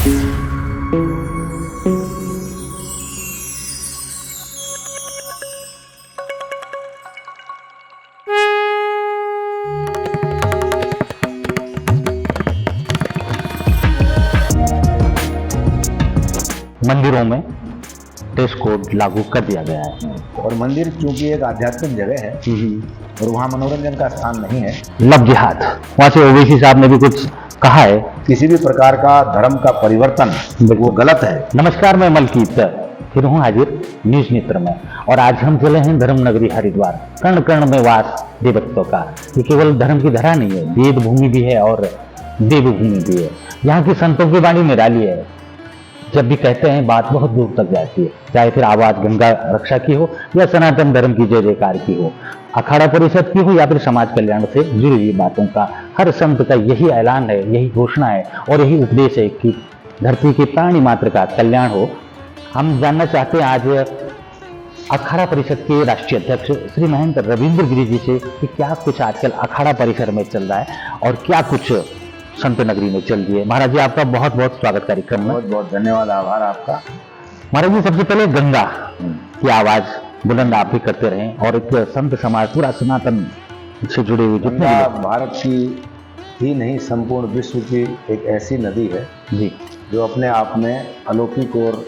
मंदिरों में dress code लागू कर दिया गया है। और मंदिर चूंकि एक आध्यात्मिक जगह है और वहाँ मनोरंजन का स्थान नहीं है, लव जिहाद, वहाँ से ओवैसी साहब ने भी कुछ कहा है। किसी भी प्रकार का धर्म का परिवर्तन वो गलत है। नमस्कार, मैं मलकीत फिर हूँ हाजिर न्यूज मित्र में, और आज हम चले हैं धर्म नगरी हरिद्वार। कर्ण कर्ण में वास देवत्व का, ये केवल धर्म की धरा नहीं है, वेद भूमि भी है और देवभूमि भी है। यहाँ की संतों की वाणी निराली है, जब भी कहते हैं बात बहुत दूर तक जाती है, चाहे फिर आवाज गंगा रक्षा की हो या सनातन धर्म की जय जयकार की हो, अखाड़ा परिषद की हो या फिर समाज कल्याण से जुड़ी हुई बातों का। हर संत का यही ऐलान है, यही घोषणा है और यही उपदेश है कि धरती के प्राणी मात्र का कल्याण हो। हम जानना चाहते हैं आज अखाड़ा परिषद के राष्ट्रीय अध्यक्ष श्री महंत रविंद्र गिरी जी से कि क्या कुछ आजकल अखाड़ा परिसर में चल रहा है और क्या कुछ संत नगरी में चल रही है। महाराज जी, आपका बहुत बहुत स्वागत कार्यक्रम में। बहुत बहुत धन्यवाद, आभार आपका। महाराज जी, सबसे पहले गंगा की आवाज बुलंद आप भी करते रहे और एक संत समाज पूरा सनातन से जुड़े हुए जितने गंगा भी भारत की ही नहीं संपूर्ण विश्व की एक ऐसी नदी है जी जो अपने आप में अलौकिक और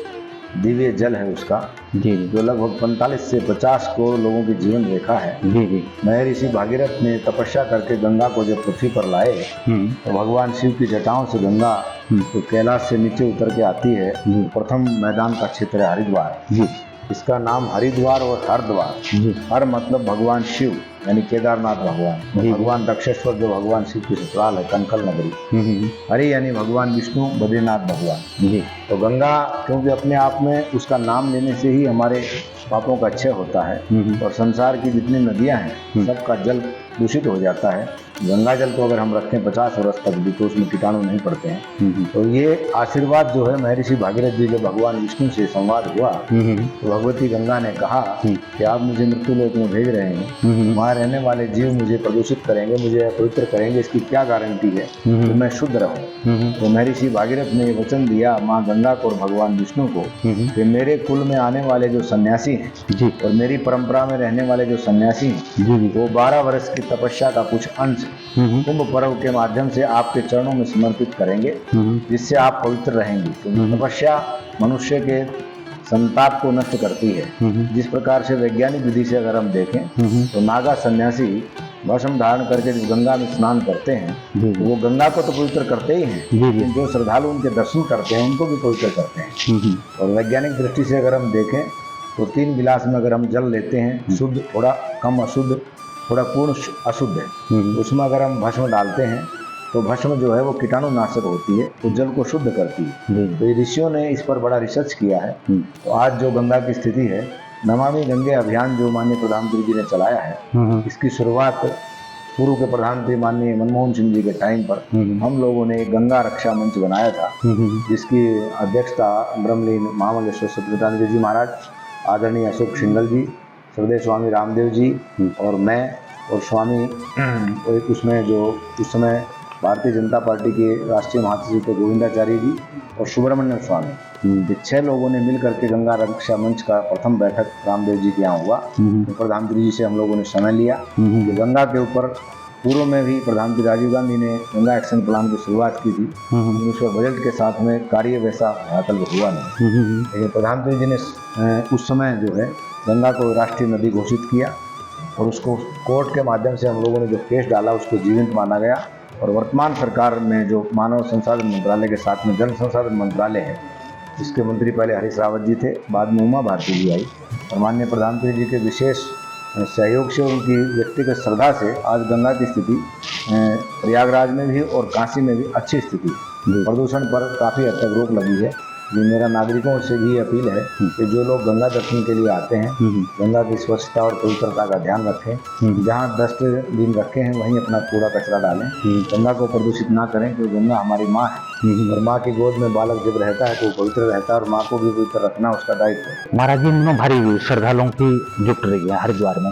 दिव्य जल है उसका, जी जो लगभग 45 से 50 करोड़ लोगों की जीवन रेखा है। जी जी महर्षि भागीरथ ने तपस्या करके गंगा को जब पृथ्वी पर लाए तो भगवान शिव की जटाओं से गंगा तो कैलाश से नीचे उतर के आती है। प्रथम मैदान का क्षेत्र है हरिद्वार जी। इसका नाम हरिद्वार और हरद्वार, हर मतलब भगवान शिव यानी केदारनाथ भगवान, भगवान दक्षेश्वर जो भगवान शिव की ससुराल है कनकल नगरी, हरि यानी भगवान विष्णु बद्रीनाथ भगवान जी। तो गंगा क्योंकि अपने आप में उसका नाम लेने से ही हमारे पापों का क्षय होता है और संसार की जितनी नदियां हैं सबका जल दूषित हो जाता है। गंगा जल को अगर हम रखें 50 वर्ष तक भी तो उसमें कीटाणु नहीं पड़ते हैं। तो ये आशीर्वाद जो है महर्षि भागीरथ जी जब भगवान विष्णु से संवाद हुआ तो भगवती गंगा ने कहा कि आप मुझे मृत्यु लोक में भेज रहे हैं, वहाँ रहने वाले जीव मुझे प्रदूषित करेंगे, मुझे अपवित्र करेंगे, इसकी क्या गारंटी है कि मैं शुद्ध रहूं। तो महर्षि भागीरथ ने वचन दिया माँ गंगा को और भगवान विष्णु को कि मेरे कुल में आने वाले जो सन्यासी हैं और मेरी परंपरा में रहने वाले जो सन्यासी हैं वो 12 वर्ष की तपस्या का कुछ अंश कुंभ पर्व के माध्यम से आपके चरणों में समर्पित करेंगे, जिससे आप पवित्र रहेंगे। तो तपस्या मनुष्य के संताप को नष्ट करती है। जिस प्रकार से वैज्ञानिक विधि से अगर हम देखें तो नागा सन्यासी भस्म धारण करके जब गंगा में स्नान करते हैं तो वो गंगा को तो पवित्र करते ही हैं, लेकिन जो श्रद्धालु उनके दर्शन करते हैं उनको भी पवित्र करते हैं। और वैज्ञानिक दृष्टि से अगर हम देखें तो 3 गिलास में अगर हम जल लेते हैं, शुद्ध, थोड़ा कम अशुद्ध, थोड़ा पूर्ण अशुद्ध है, उसमें अगर हम भस्म डालते हैं तो भस्म जो है वो कीटाणु नाशक होती है, तो जल को शुद्ध करती है। तो ऋषियों ने इस पर बड़ा रिसर्च किया है। तो आज जो गंगा की स्थिति है, नमामि गंगे अभियान जो माननीय प्रधानमंत्री जी ने चलाया है, इसकी शुरुआत पूर्व के प्रधानमंत्री माननीय मनमोहन सिंह जी के टाइम पर हम लोगों ने एक गंगा रक्षा मंच बनाया था, जिसकी अध्यक्षता ब्रह्मलीन महामंगलेश्वर सतगीतानंद जी महाराज, आदरणीय अशोक सिंगल जी, श्रद्धेय स्वामी रामदेव जी और मैं और स्वामी एक उसमें जो उस समय भारतीय जनता पार्टी के राष्ट्रीय महासचिव थे गोविंदाचार्य जी और सुब्रमण्यम स्वामी, ये 6 लोगों ने मिल करके गंगा रक्षा मंच का प्रथम बैठक रामदेव जी के यहाँ हुआ। तो प्रधानमंत्री जी से हम लोगों ने समय लिया कि गंगा के ऊपर पूर्व में भी प्रधानमंत्री राजीव गांधी ने गंगा एक्शन प्लान की शुरुआत की थी, लेकिन उस पर बजट के साथ में कार्य वैसा धरातल हुआ नहीं। लेकिन प्रधानमंत्री जी ने उस समय जो है गंगा को राष्ट्रीय नदी घोषित किया और उसको कोर्ट के माध्यम से हम लोगों ने जो केस डाला उसको जीवंत माना गया। और वर्तमान सरकार में जो मानव संसाधन मंत्रालय के साथ में जल संसाधन मंत्रालय है, इसके मंत्री पहले हरीश रावत जी थे, बाद में उमा भारती जी आई और माननीय प्रधानमंत्री जी के विशेष सहयोग से, उनकी व्यक्तिगत श्रद्धा से आज गंगा की स्थिति प्रयागराज में भी और काशी में भी अच्छी स्थिति, प्रदूषण पर काफ़ी हद तक रोक लगी है। ये मेरा नागरिकों से भी अपील है कि जो लोग गंगा दर्शन के लिए आते हैं, गंगा की स्वच्छता और पवित्रता का ध्यान रखें। जहाँ डस्टबिन रखे हैं वहीं अपना कूड़ा कचरा डालें, गंगा को प्रदूषित ना करें, क्योंकि गंगा हमारी माँ है और माँ की गोद में बालक जब रहता है तो वो पवित्र रहता है और माँ को भी पवित्र रखना उसका दायित्व है। महाराज जी, भारी श्रद्धालुओं की जुट रही है हरिद्वार में।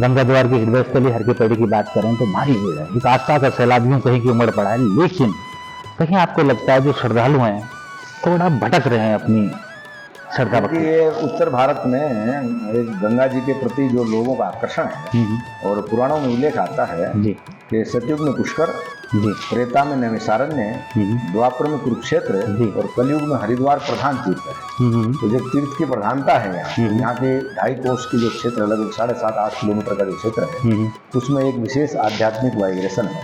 गंगा द्वार की हृदय स्थली हर की पैड़ी की बात करें तो भारी भीड़ है, एक आस्था का सैलाबियों कहीं की उमड़ पड़ा है। लेकिन कहीं आपको लगता है जो श्रद्धालु हैं थोड़ा भटक रहे हैं अपनी श्रद्धा क्योंकि भक्ति। ये उत्तर भारत में एक गंगा जी के प्रति जो लोगों का आकर्षण है, और पुराणों में उल्लेख आता है जी कि सतयुग में पुष्कर, जी त्रेता में नैमिषारण्य, द्वापर में कुरुक्षेत्र जी। और कलयुग में हरिद्वार प्रधान तीर्थ है। तो जो तीर्थ की प्रधानता है यहाँ के 2.5 कोस की जो क्षेत्र लगभग 7.5-8 किलोमीटर का जो क्षेत्र है, उसमें एक विशेष आध्यात्मिक वाइब्रेशन है,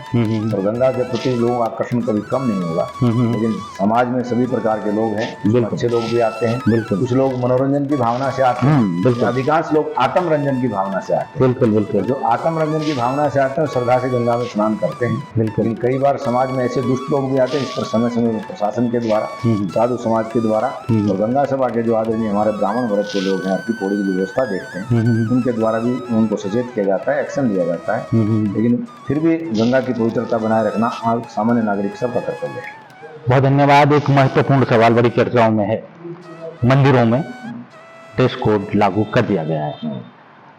और गंगा के प्रति लोगों का आकर्षण कभी कम नहीं होगा। लेकिन समाज में सभी प्रकार के लोग हैं, बिल्कुल। अच्छे लोग भी आते हैं, बिल्कुल। कुछ लोग मनोरंजन की भावना से आते बिल्कुल। हैं, अधिकांश लोग आत्मरंजन की भावना से आते हैं। बिल्कुल बिल्कुल जो आत्मरंजन की भावना से आते हैं श्रद्धा से गंगा में स्नान करते हैं। बिल्कुल। लेकिन कई बार समाज में ऐसे दुष्ट लोग भी आते हैं, इस पर समय समय पर प्रशासन के द्वारा, साधु समाज के द्वारा और गंगा सभा के जो आदरणीय हमारे ब्राह्मण वर्ग के लोग हैं, आरती पौड़ी की व्यवस्था देखते हैं, उनके द्वारा भी उनको सचेत किया जाता है, एक्शन लिया जाता है। लेकिन फिर भी गंगा की पवित्रता बनाए रखना सामान्य नागरिक सबका कर्तव्य है। बहुत धन्यवाद। एक महत्वपूर्ण सवाल बड़ी चर्चाओं में है, मंदिरों में ड्रेस कोड लागू कर दिया गया है,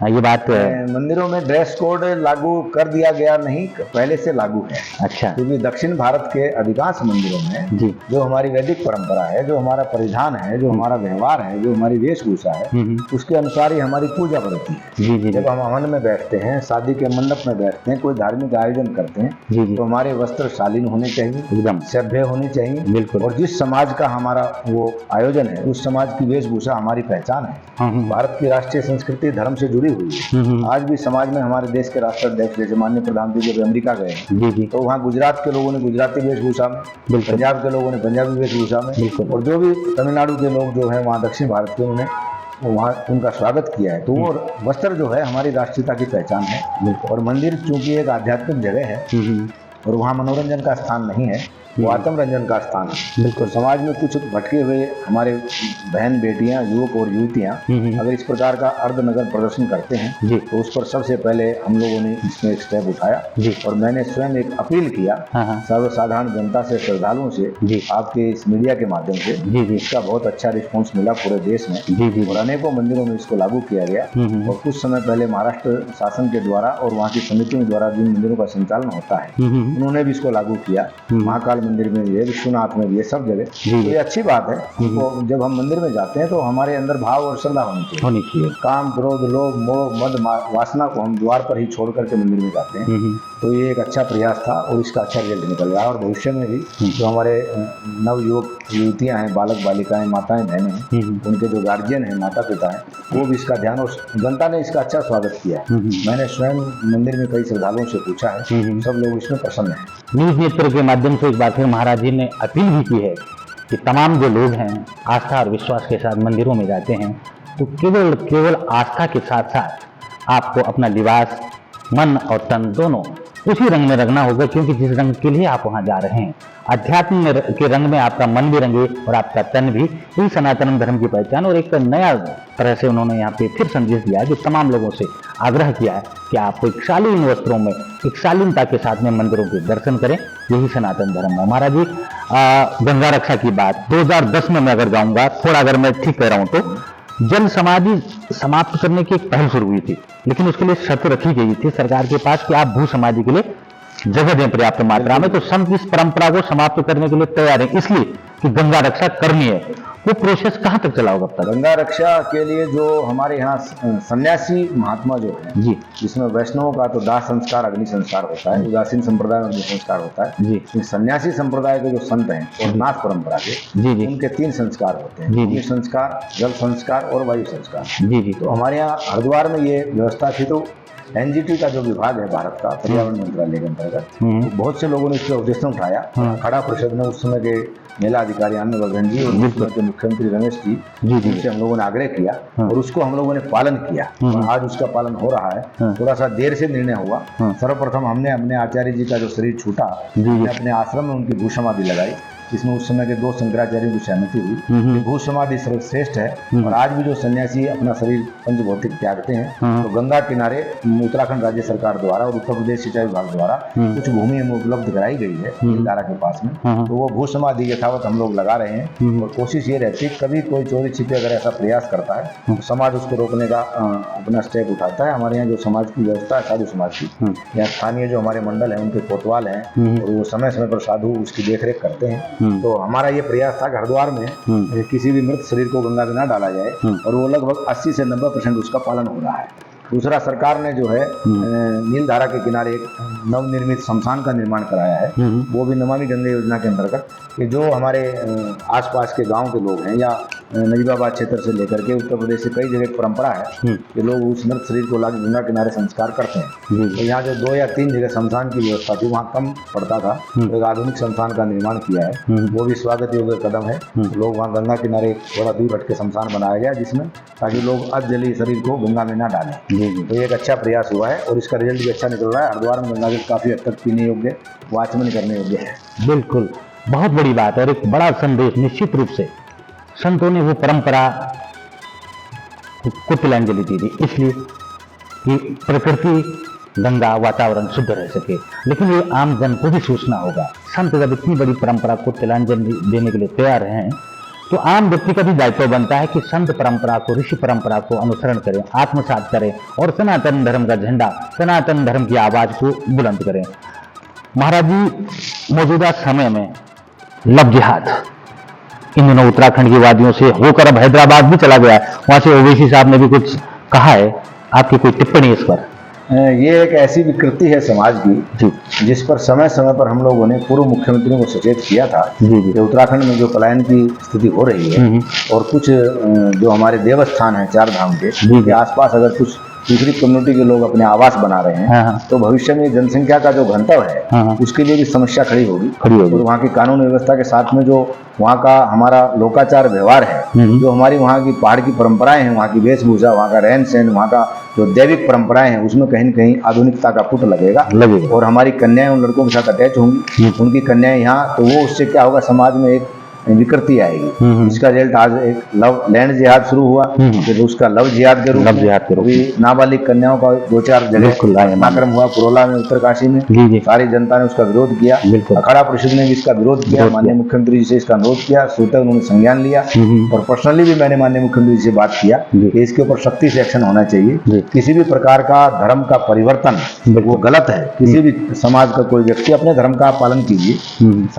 ये बात मंदिरों में ड्रेस कोड लागू कर दिया गया नहीं, पहले से लागू है। अच्छा क्योंकि दक्षिण भारत के अधिकांश मंदिरों में जी जो हमारी वैदिक परंपरा है, जो हमारा परिधान है, जो हमारा व्यवहार है, जो हमारी वेशभूषा है, उसके अनुसार ही हमारी पूजा बढ़ती है। जी जी जब हम हवन में बैठते हैं, शादी के मंडप में बैठते हैं, कोई धार्मिक आयोजन करते हैं, जी जी तो हमारे वस्त्र शालीन होने चाहिए, एकदम सभ्य होनी चाहिए। बिल्कुल। और जिस समाज का हमारा वो आयोजन है, उस समाज की वेशभूषा हमारी पहचान है। भारत की राष्ट्रीय संस्कृति धर्म से जुड़ी हुई है। आज भी समाज में हमारे देश के राष्ट्राध्यक्ष जैसे माननीय प्रधानमंत्री जब अमेरिका गए जी जी तो वहाँ गुजरात के लोगों ने गुजराती वेशभूषा में, बिल्कुल। पंजाब के लोगों ने पंजाबी वेशभूषा में, बिल्कुल। और जो भी तमिलनाडु के लोग जो है वहाँ दक्षिण भारत के, उन्होंने वहाँ उनका स्वागत किया है। तो वो वस्त्र जो है हमारी राष्ट्रीयता की पहचान है। और मंदिर चूंकि एक आध्यात्मिक जगह है और वहाँ मनोरंजन का स्थान नहीं है, वो आत्मरंजन का स्थान है। बिल्कुल। समाज में कुछ भटके हुए हमारे बहन बेटियां, युवक और युवतियां अगर इस प्रकार का अर्धनग्न प्रदर्शन करते हैं जी तो उस पर सबसे पहले हम लोगों ने इसमें एक स्टेप उठाया जी। और मैंने स्वयं एक अपील किया सर्वसाधारण जनता से, श्रद्धालुओं से, जी आपके इस मीडिया के माध्यम से। जी जी इसका बहुत अच्छा रिस्पॉन्स मिला पूरे देश में, जी जी और अनेकों मंदिरों में इसको लागू किया गया। और कुछ समय पहले महाराष्ट्र शासन के द्वारा और वहाँ की समितियों द्वारा जिन मंदिरों का संचालन होता है, उन्होंने भी इसको लागू किया। महाकाल मंदिर में भी है, विश्वनाथ में भी है, सब जगह। तो ये अच्छी बात है। तो जब हम मंदिर में जाते हैं तो हमारे अंदर भाव और श्रद्धा होनी चाहिए। काम, क्रोध, लोभ, मोह, मद, वासना को हम द्वार पर ही छोड़ करके मंदिर में जाते हैं। तो ये एक अच्छा प्रयास था और इसका अच्छा रिजल्ट निकल रहा है। और भविष्य में भी जो हमारे नव युवक युवतियाँ हैं, बालक बालिकाएं, माताएं बहनें हैं, उनके जो गार्जियन हैं, माता पिता हैं, वो भी इसका ध्यान, और जनता ने इसका अच्छा स्वागत किया है। मैंने स्वयं मंदिर में कई श्रद्धालुओं से पूछा है, सब लोग इसमें प्रसन्न हैं। न्यूज नेत्र के माध्यम से एक बार फिर महाराज जी ने अपील भी की है कि तमाम जो लोग हैं आस्था और विश्वास के साथ मंदिरों में जाते हैं, तो केवल आस्था के साथ साथ आपको अपना लिबास, मन और तन दोनों उसी रंग में रंगना होगा, क्योंकि जिस रंग के लिए आप वहाँ जा रहे हैं, अध्यात्म के रंग में आपका मन भी रंगे और आपका तन भी। यही सनातन धर्म की पहचान। और एक नया तरह से उन्होंने यहाँ पे फिर संदेश दिया कि तमाम लोगों से आग्रह किया है कि आप एक शालीन वस्त्रों में, एक शालीनता के साथ में मंदिरों के दर्शन करें। यही सनातन धर्म है। महाराज जी, गंगा रक्षा की बात 2010 में मैं अगर जाऊँगा, थोड़ा अगर मैं ठीक कह रहा हूँ तो जन समाधि समाप्त करने की एक पहल शुरू हुई थी, लेकिन उसके लिए शर्त रखी गई थी सरकार के पास कि आप भू समाधि के लिए जगह दें पर्याप्त मात्रा में। तो संत इस परंपरा को समाप्त करने के लिए तैयार है, इसलिए कि गंगा रक्षा करनी है। वो प्रोसेस कहाँ तक चला होगा अब तक? गंगा रक्षा के लिए जो हमारे यहाँ सन्यासी महात्मा जो है जी, जिसमें वैष्णवों का तो दाह संस्कार, अग्नि संस्कार होता है, उदासीन संप्रदाय में अग्नि संस्कार होता है जी, लेकिन सन्यासी संप्रदाय के जो संत हैं और नाथ परंपरा के, जी जी उनके 3 संस्कार होते हैं, जी, जी। अग्नि संस्कार, जल संस्कार और वायु संस्कार। जी जी तो हमारे यहाँ हरिद्वार में ये व्यवस्था थी। तो एनजीटी का जो विभाग है भारत का, पर्यावरण मंत्रालय के अंतर्गत, तो बहुत से लोगों ने इसका उद्देश्य उठाया। खड़ा परिषद ने उस समय के मेला अधिकारी आनंदवर्धन जी और उस समय के मुख्यमंत्री रमेश जी, जिनसे हम लोगों ने आग्रह किया और उसको हम लोगों ने पालन किया और आज उसका पालन हो रहा है। थोड़ा सा देर से निर्णय हुआ। सर्वप्रथम हमने अपने आचार्य जी का जो शरीर छूटा, हमने अपने आश्रम में उनकी भू समाधि लगाई, जिसमें उस समय के 2 शंकराचार्यों की सहमति हुई। भू समाधि सर्वश्रेष्ठ है। और आज भी जो सन्यासी अपना शरीर पंचभौतिक त्यागते हैं, तो गंगा किनारे उत्तराखंड राज्य सरकार द्वारा और उत्तर प्रदेश सिंचाई विभाग द्वारा कुछ भूमि हमें उपलब्ध कराई गई है धारा के पास में। तो वो भू समाधि यथावत हम लोग लगा रहे हैं। और कोशिश ये रहती है कभी कोई चोरी छिपे अगर ऐसा प्रयास करता है तो समाज उसको रोकने का अपना स्टेप उठाता है। हमारे यहाँ जो समाज की व्यवस्था है, साधु समाज की, यहाँ स्थानीय जो हमारे मंडल है, उनके कोतवाल हैं और वो समय समय पर साधु उसकी देखरेख करते हैं। तो हमारा ये प्रयास था कि हरिद्वार में किसी भी मृत शरीर को गंगा में ना डाला जाए, और वो लगभग 80 से 90% उसका पालन हो रहा है। दूसरा, सरकार ने जो है नीलधारा के किनारे एक नवनिर्मित शमशान का निर्माण कराया है, वो भी नमामि गंगे योजना के अंतर्गत, कि जो हमारे आसपास के गांव के लोग हैं या नजीबाबाद क्षेत्र से लेकर के उत्तर प्रदेश से कई जगह एक परंपरा है कि लोग उस मृत शरीर को लाके गंगा किनारे संस्कार करते हैं। तो यहाँ जो 2 या 3 जगह शमशान की व्यवस्था थी, वहाँ कम पड़ता था, तो एक आधुनिक शमशान का निर्माण किया है, वो भी स्वागत योग्य कदम है। लोग वहाँ गंगा किनारे थोड़ा दूर हट के शमशान बनाया गया, जिसमें ताकि लोग अधजली शरीर को गंगा में ना डालें। तो ये एक अच्छा प्रयास हुआ है और इसका रिजल्ट भी अच्छा निकल रहा है। हरिद्वार में गंगा जल काफी हद तक पीने योग्य, वाचमन करने योग्य है। बिल्कुल, बहुत बड़ी बात है और एक बड़ा संदेश। निश्चित रूप से संतों ने वो परंपरा को तिलांजलि दी थी, इसलिए कि प्रकृति, गंगा, वातावरण शुद्ध रह सके। लेकिन ये आम जन को भी सोचना होगा। संत जब इतनी बड़ी परंपरा को तिलांजलि देने के लिए तैयार हैं, तो आम व्यक्ति का भी दायित्व बनता है कि संत परंपरा को, ऋषि परंपरा को अनुसरण करें, आत्मसात करें और सनातन धर्म का झंडा, सनातन धर्म की आवाज को बुलंद करें। महाराज जी, मौजूदा समय में लव जिहाद इन दिनों उत्तराखंड की वादियों से होकर अब हैदराबाद भी चला गया है, वहां से ओवैसी साहब ने भी कुछ कहा है, आपकी कोई टिप्पणी इस पर? ये एक ऐसी विकृति है समाज की, जिस पर समय समय पर हम लोगों ने पूर्व मुख्यमंत्रियों को सचेत किया था कि उत्तराखंड में जो पलायन की स्थिति हो रही है और कुछ जो हमारे देवस्थान हैं 4 धाम के आसपास अगर कुछ दूसरी कम्युनिटी के लोग अपने आवास बना रहे हैं, तो भविष्य में जनसंख्या का जो घनत्व है उसके लिए भी समस्या खड़ी होगी। और वहाँ की कानून व्यवस्था के साथ में जो वहाँ का हमारा लोकाचार व्यवहार है, जो हमारी वहाँ की पहाड़ की परंपराएं हैं, वहाँ की वेशभूषा, वहाँ का रहन सहन, वहाँ का जो दैविक परंपराएं हैं, उसमें कहीं न कहीं आधुनिकता का पुट लगेगा। और हमारी कन्याएं उन लड़कों के साथ अटैच होंगी, उनकी कन्याएं यहाँ, तो वो उससे क्या होगा, समाज में एक विकृति आएगी। इसका रिजल्ट आज एक लव लैंड जिहाद शुरू हुआ, फिर उसका लव जिहाद के रूप में नाबालिग कन्याओं का 2-4 जगह नाक्रम हुआ, पुरोला में, उत्तरकाशी में। सारी जनता ने उसका विरोध किया, अखाड़ा परिषद ने भी इसका विरोध किया, माननीय मुख्यमंत्री जी से इसका अनुरोध किया, स्वतः उन्होंने संज्ञान लिया और पर्सनली भी मैंने माननीय मुख्यमंत्री जी से बात किया कि इसके ऊपर सख्ती से एक्शन होना चाहिए। किसी भी प्रकार का धर्म का परिवर्तन वो गलत है। किसी भी समाज का कोई व्यक्ति अपने धर्म का पालन कीजिए।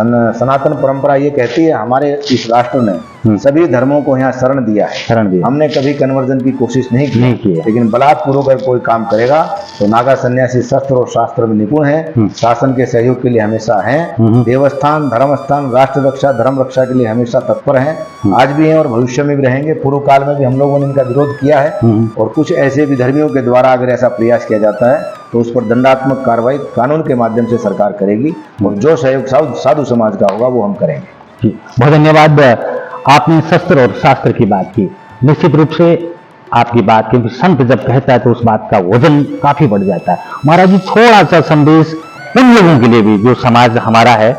सनातन परंपरा ये कहती है, हमारे इस राष्ट्र ने सभी धर्मों को यहाँ शरण दिया है, हमने कभी कन्वर्जन की कोशिश नहीं की है। लेकिन बलात्पूर्वक अगर कोई काम करेगा तो नागा सन्यासी शस्त्र और शास्त्र में निपुण है, शासन के सहयोग के लिए हमेशा हैं, देवस्थान, धर्म स्थान, राष्ट्र रक्षा, धर्म रक्षा के लिए हमेशा तत्पर हैं, आज भी हैं और भविष्य में भी रहेंगे। पूर्व काल में भी हम लोगों ने इनका विरोध किया है और कुछ ऐसे विधर्मियों के द्वारा अगर ऐसा प्रयास किया जाता है तो उस पर दंडात्मक कार्रवाई कानून के माध्यम से सरकार करेगी और जो सहयोग साधु समाज का होगा वो हम करेंगे। बहुत धन्यवाद। आपने शस्त्र और शास्त्र की बात की, निश्चित रूप से आपकी बात, क्योंकि संत जब कहता है तो उस बात का वजन काफी बढ़ जाता है। महाराज जी, थोड़ा सा संदेश उन लोगों के लिए भी जो समाज हमारा है,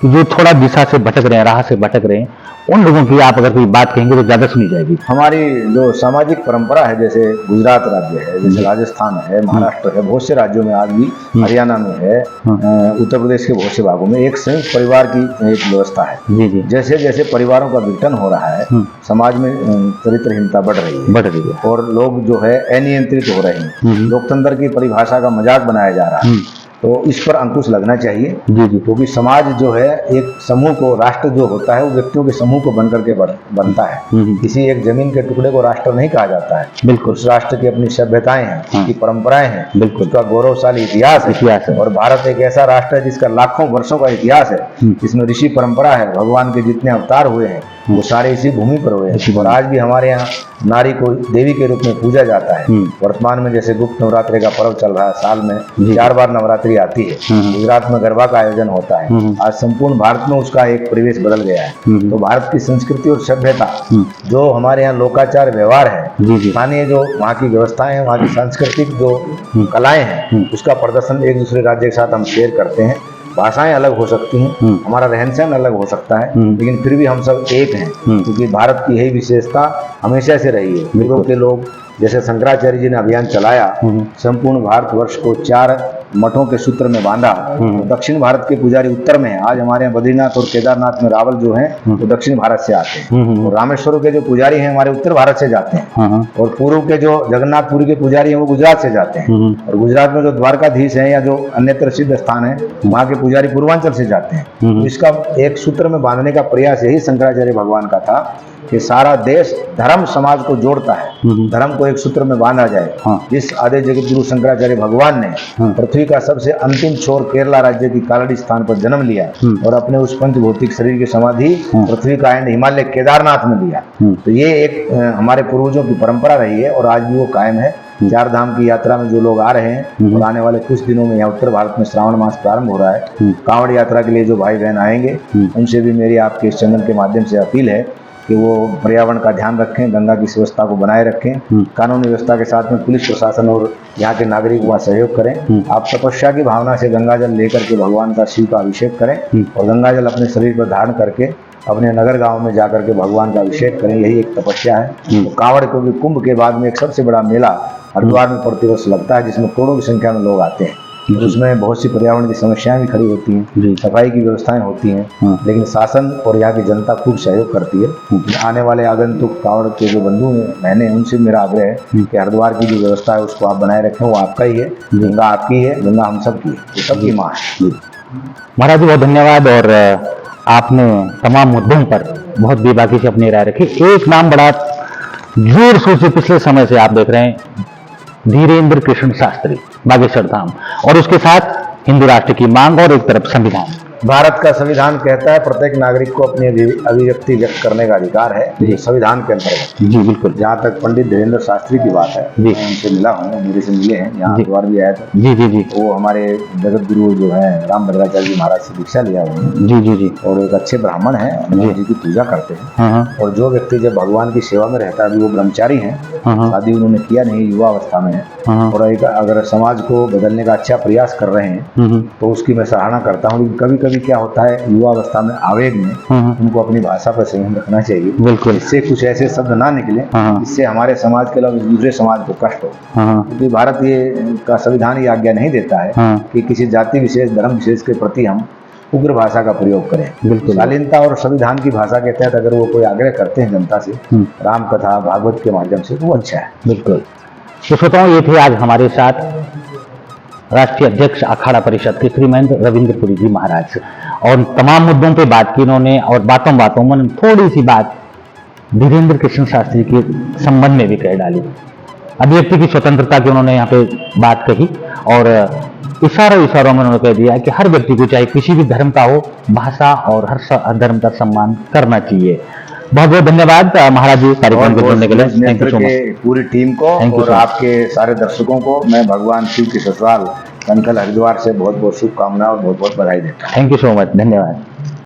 जो थोड़ा दिशा से भटक रहे हैं, राह से भटक रहे हैं, उन लोगों की आप अगर कोई बात कहेंगे तो ज्यादा सुनी जाएगी। हमारी जो सामाजिक परंपरा है, जैसे गुजरात राज्य है, जैसे राजस्थान है, महाराष्ट्र है, बहुत से राज्यों में आज भी, हरियाणा में है, उत्तर प्रदेश के बहुत से भागों में एक संयुक्त परिवार की एक व्यवस्था है। जैसे जैसे परिवारों का विघटन हो रहा है, समाज में चरित्रहीनता बढ़ रही है और लोग जो है अनियंत्रित हो रहे हैं, लोकतंत्र की परिभाषा का मजाक बनाया जा रहा है। तो इस पर अंकुश लगना चाहिए, क्योंकि समाज जो है एक समूह को, राष्ट्र जो होता है वो व्यक्तियों के समूह को बनकर के बनता है। किसी एक जमीन के टुकड़े को राष्ट्र नहीं कहा जाता है। बिल्कुल, उस राष्ट्र की अपनी सभ्यताएं हैं, उसकी परंपराएं हैं, बिल्कुल, उसका गौरवशाली इतिहास है। और भारत एक ऐसा राष्ट्र है जिसका लाखों वर्षों का इतिहास है, जिसमें ऋषि परंपरा है। भगवान के जितने अवतार हुए हैं वो सारे इसी भूमि पर हुए हैं और आज भी हमारे यहाँ नारी को देवी के रूप में पूजा जाता है। वर्तमान में जैसे गुप्त नवरात्रि का पर्व चल रहा है, साल में 4 बार नवरात्रि आती है। गुजरात में गरबा का आयोजन होता है। आज संपूर्ण भारत में उसका एक परिवेश बदल गया है। तो भारत की संस्कृति और सभ्यता, जो हमारे यहाँ लोकाचार व्यवहार है, स्थानीय जो वहाँ की व्यवस्थाएं हैं, वहाँ की सांस्कृतिक जो कलाएं हैं, उसका प्रदर्शन एक दूसरे राज्य के साथ हम शेयर करते हैं। भाषाएं अलग हो सकती हैं, हमारा रहन सहन अलग हो सकता है, लेकिन फिर भी हम सब एक हैं, क्योंकि भारत की यही विशेषता हमेशा से रही है। पूर्व के लोग, जैसे शंकराचार्य जी ने अभियान चलाया, संपूर्ण भारतवर्ष को 4 मठों के सूत्र में बांधा। तो दक्षिण भारत के पुजारी उत्तर में है। आज हमारे यहाँ बद्रीनाथ और केदारनाथ में रावल जो है वो दक्षिण भारत से आते हैं, और रामेश्वर के जो पुजारी हैं हमारे उत्तर भारत से जाते हैं, और पूर्व के जो जगन्नाथपुरी के पुजारी हैं वो गुजरात से जाते हैं, और गुजरात में जो द्वारकाधीश हैं या जो अन्यत्र सिद्ध स्थान है वहाँ के पुजारी पूर्वांचल से जाते हैं। तो इसका एक सूत्र में बांधने का प्रयास यही शंकराचार्य भगवान का था कि सारा देश धर्म समाज को जोड़ता है, धर्म को एक सूत्र में बांधा जाए। जिस आदि जगत गुरु शंकराचार्य भगवान ने पृथ्वी का सबसे अंतिम छोर केरला राज्य की कालड़ी स्थान पर जन्म लिया और अपने उस पंचभौतिक शरीर की समाधि पृथ्वी का एंड हिमालय केदारनाथ में लिया। तो ये एक हमारे पूर्वजों की परंपरा रही है और आज भी वो कायम है। चार धाम की यात्रा में जो लोग आ रहे हैं और आने वाले कुछ दिनों में यहाँ उत्तर भारत में श्रावण मास प्रारंभ हो रहा है, कांवड़ यात्रा के लिए जो भाई बहन आएंगे उनसे भी मेरी आपके इस चैनल के माध्यम से अपील है कि वो पर्यावरण का ध्यान रखें, गंगा की व्यवस्था को बनाए रखें, कानूनी व्यवस्था के साथ में पुलिस प्रशासन और यहाँ के नागरिकों का सहयोग करें। आप तपस्या की भावना से गंगा जल लेकर के भगवान का शिव का अभिषेक करें और गंगा जल अपने शरीर पर धारण करके अपने नगर गांव में जाकर के भगवान का अभिषेक करें। यही एक तपस्या है। तो कांवड़ क्योंकि कुंभ के बाद में एक सबसे बड़ा मेला हरिद्वार में प्रतिवर्ष लगता है जिसमें करोड़ों की संख्या में लोग आते हैं। उसमें बहुत सी पर्यावरण की समस्याएं भी खड़ी होती हैं, सफाई की व्यवस्थाएं होती हैं, लेकिन शासन और यहाँ की जनता खूब सहयोग करती है। आने वाले आगंतुक कांवड़ के जो बंधु बहने उनसे मेरा आग्रह है कि हरिद्वार की जो व्यवस्था है उसको आप बनाए रखें। वो आपका ही है, गंगा आपकी है, गंगा हम सबकी है, ये सबकी माँ है। महाराज जी बहुत धन्यवाद। और आपने तमाम मुद्दों पर बहुत बेबाकी से अपनी राय रखी। एक नाम बड़ा जोर शोर से पिछले समय से आप देख रहे हैं, धीरेन्द्र कृष्ण शास्त्री, बागेश्वर धाम, और उसके साथ हिंदू राष्ट्र की मांग और एक तरफ संविधान। भारत का संविधान कहता है प्रत्येक नागरिक को अपनी अभिव्यक्ति व्यक्त करने का अधिकार है, ये संविधान के अंतर्गत। जी बिल्कुल। जहाँ तक पंडित धीरेन्द्र शास्त्री की बात है, मैं उनसे मिला हूँ, मेरे से मिले हैं, यहाँ हरिद्वार भी आया था। जी जी जी। वो हमारे जगत गुरु जो है राम भद्राचार्य जी महाराज से दीक्षा लिया हुआ है। जी जी जी। और एक अच्छे ब्राह्मण है, हनुमान जी की पूजा करते हैं। और जो व्यक्ति जब भगवान की सेवा में रहता है, अभी वो ब्रह्मचारी है, शादी उन्होंने किया नहीं, युवा अवस्था में है, और एक अगर समाज को बदलने का अच्छा प्रयास कर रहे हैं तो उसकी मैं सराहना करता हूँ। कभी कभी क्या होता है, युवा अवस्था में आवेग में उनको अपनी भाषा पर संयम रखना चाहिए। बिल्कुल। इससे कुछ ऐसे शब्द ना निकले इससे हमारे समाज के अलावा दूसरे समाज को कष्ट हो, क्योंकि भारत ये का संविधान ये आज्ञा नहीं देता है कि किसी जाति विशेष, धर्म विशेष के प्रति हम उग्र भाषा का प्रयोग करें। बिल्कुल। शालीनता और संविधान की भाषा के तहत अगर वो कोई आग्रह करते हैं जनता से राम कथा भागवत के माध्यम से, तो वो अच्छा है। बिल्कुल। तो श्रोताओं, ये थे आज हमारे साथ राष्ट्रीय अध्यक्ष अखाड़ा परिषद के श्रीमंत रविंद्रपुरी जी महाराज, और तमाम मुद्दों पे बात की इन्होंने, और बातों बातों में थोड़ी सी बात धीरेन्द्र कृष्ण शास्त्री के संबंध में भी कह डाली। अभिव्यक्ति की स्वतंत्रता की उन्होंने यहाँ पे बात कही, और इशारों में उन्होंने कह दिया कि हर व्यक्ति को चाहे किसी भी धर्म का हो, भाषा और हर धर्म का सम्मान करना चाहिए। बहुत बहुत धन्यवाद महाराज जी कार्यक्रम को जुड़ने के लिए। Thank you so much. पूरी टीम को और आपके सारे दर्शकों को मैं भगवान शिव के ससुराल कनकल हरिद्वार से बहुत बहुत शुभकामनाएं और बहुत बहुत बधाई देता हूँ। Thank you so much. धन्यवाद।